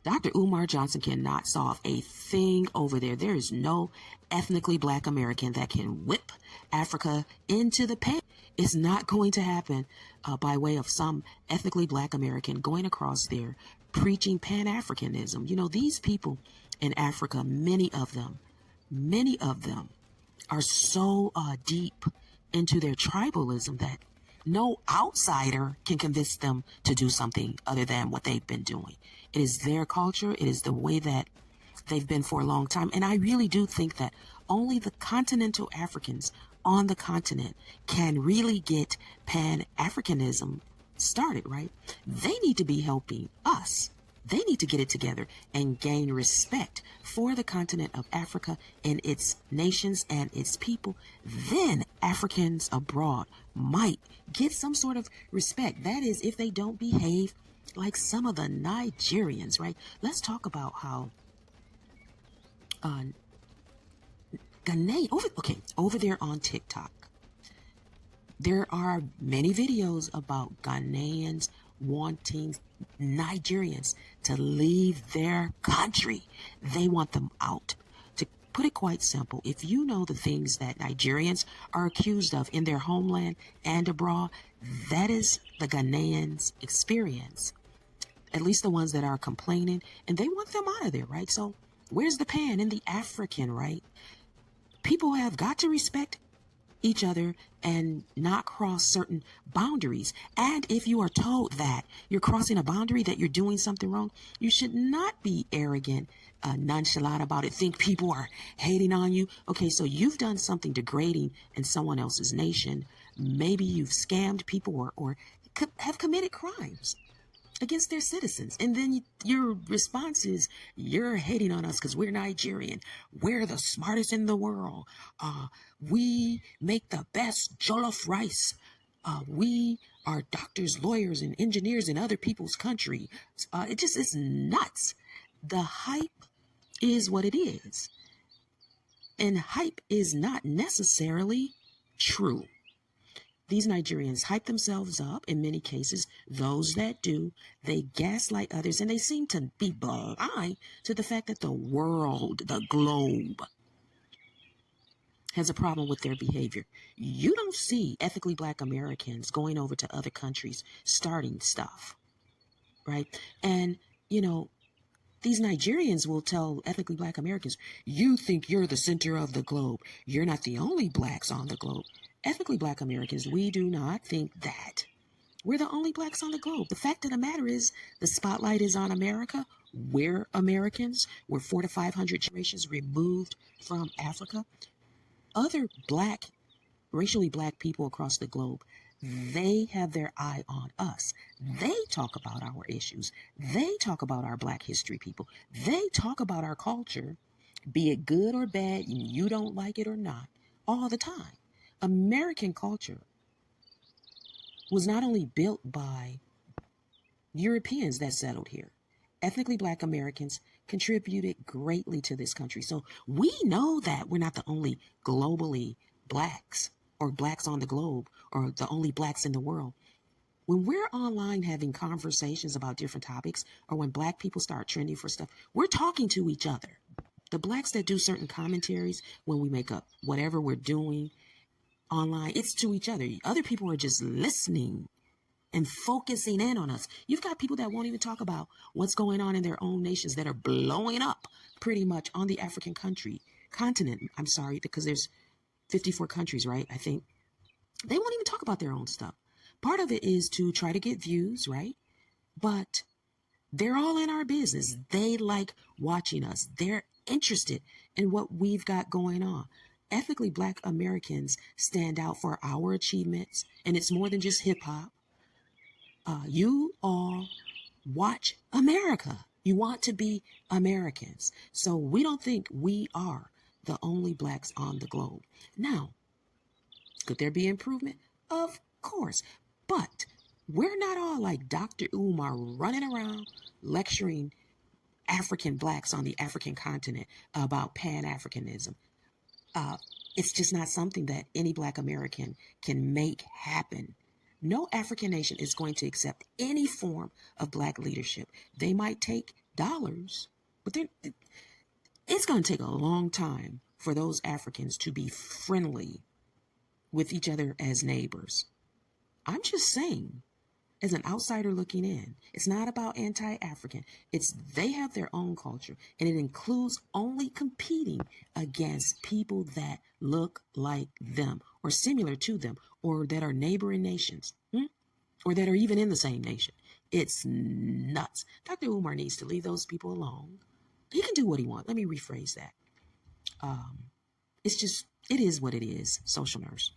Dr. Umar Johnson cannot solve a thing over there. There is no ethnically black American that can whip Africa into the pan. It's not going to happen by way of some ethnically black American going across there preaching pan-Africanism. You know, these people in Africa, many of them are so deep into their tribalism that no outsider can convince them to do something other than what they've been doing. It is their culture. It is the way that they've been for a long time. And I really do think that only the continental Africans on the continent can really get pan-Africanism started, right? They need to be helping us. They need to get it together and gain respect for the continent of Africa and its nations and its people. Then Africans abroad might get some sort of respect. That is, if they don't behave like some of the Nigerians, right? Let's talk about how Ghanaian, over there on TikTok, there are many videos about Ghanaians wanting Nigerians to leave their country. They want them out. To put it quite simple, if you know the things that Nigerians are accused of in their homeland and abroad, that is the Ghanaians' experience. At least the ones that are complaining, and they want them out of there, right? So where's the pan in the African, right? People have got to respect each other and not cross certain boundaries. And if you are told that you're crossing a boundary, that you're doing something wrong, you should not be arrogant, nonchalant about it. Think people are hating on you. Okay, so you've done something degrading in someone else's nation. Maybe you've scammed people or have committed crimes against their citizens. And then your response is, you're hating on us because we're Nigerian. We're the smartest in the world. We make the best jollof rice. We are doctors, lawyers, and engineers in other people's country. It just is nuts. The hype is what it is. And hype is not necessarily true. These Nigerians hype themselves up in many cases. Those that do, they gaslight others, and they seem to be blind to the fact that the world, the globe, has a problem with their behavior. You don't see ethically black Americans going over to other countries starting stuff, right? And, you know, these Nigerians will tell ethnically black Americans, you think you're the center of the globe. You're not the only blacks on the globe. Ethnically black Americans, we do not think that. We're the only blacks on the globe. The fact of the matter is, the spotlight is on America. We're Americans. We're 400 to 500 generations removed from Africa. Other black, racially black people across the globe, they have their eye on us. They talk about our issues. They talk about our black history people. They talk about our culture, be it good or bad, and you don't like it or not, all the time. American culture was not only built by Europeans that settled here. Ethnically black Americans contributed greatly to this country. So we know that we're not the only globally blacks or blacks on the globe or the only blacks in the world. When we're online having conversations about different topics, or when black people start trending for stuff, we're talking to each other. The blacks that do certain commentaries when we make up whatever we're doing online, it's to each other. Other people are just listening and focusing in on us. You've got people that won't even talk about what's going on in their own nations that are blowing up pretty much on the African continent. I'm sorry, because there's 54 countries, right? I think they won't even talk about their own stuff. Part of it is to try to get views, right? But they're all in our business. They like watching us. They're interested in what we've got going on. Ethnically black Americans stand out for our achievements, and it's more than just hip hop. You all watch America. You want to be Americans. So we don't think we are the only blacks on the globe. Now, could there be improvement? Of course. But we're not all like Dr. Umar running around lecturing African blacks on the African continent about pan-Africanism. It's just not something that any black American can make happen. No African nation is going to accept any form of black leadership. They might take dollars, but it's going to take a long time for those Africans to be friendly with each other as neighbors. I'm just saying, as an outsider looking in, it's not about anti-African. It's they have their own culture, and it includes only competing against people that look like them or similar to them or that are neighboring nations or that are even in the same nation. It's nuts. Dr. Umar needs to leave those people alone. He can do what he wants. Let me rephrase that. It is what it is, social nurse.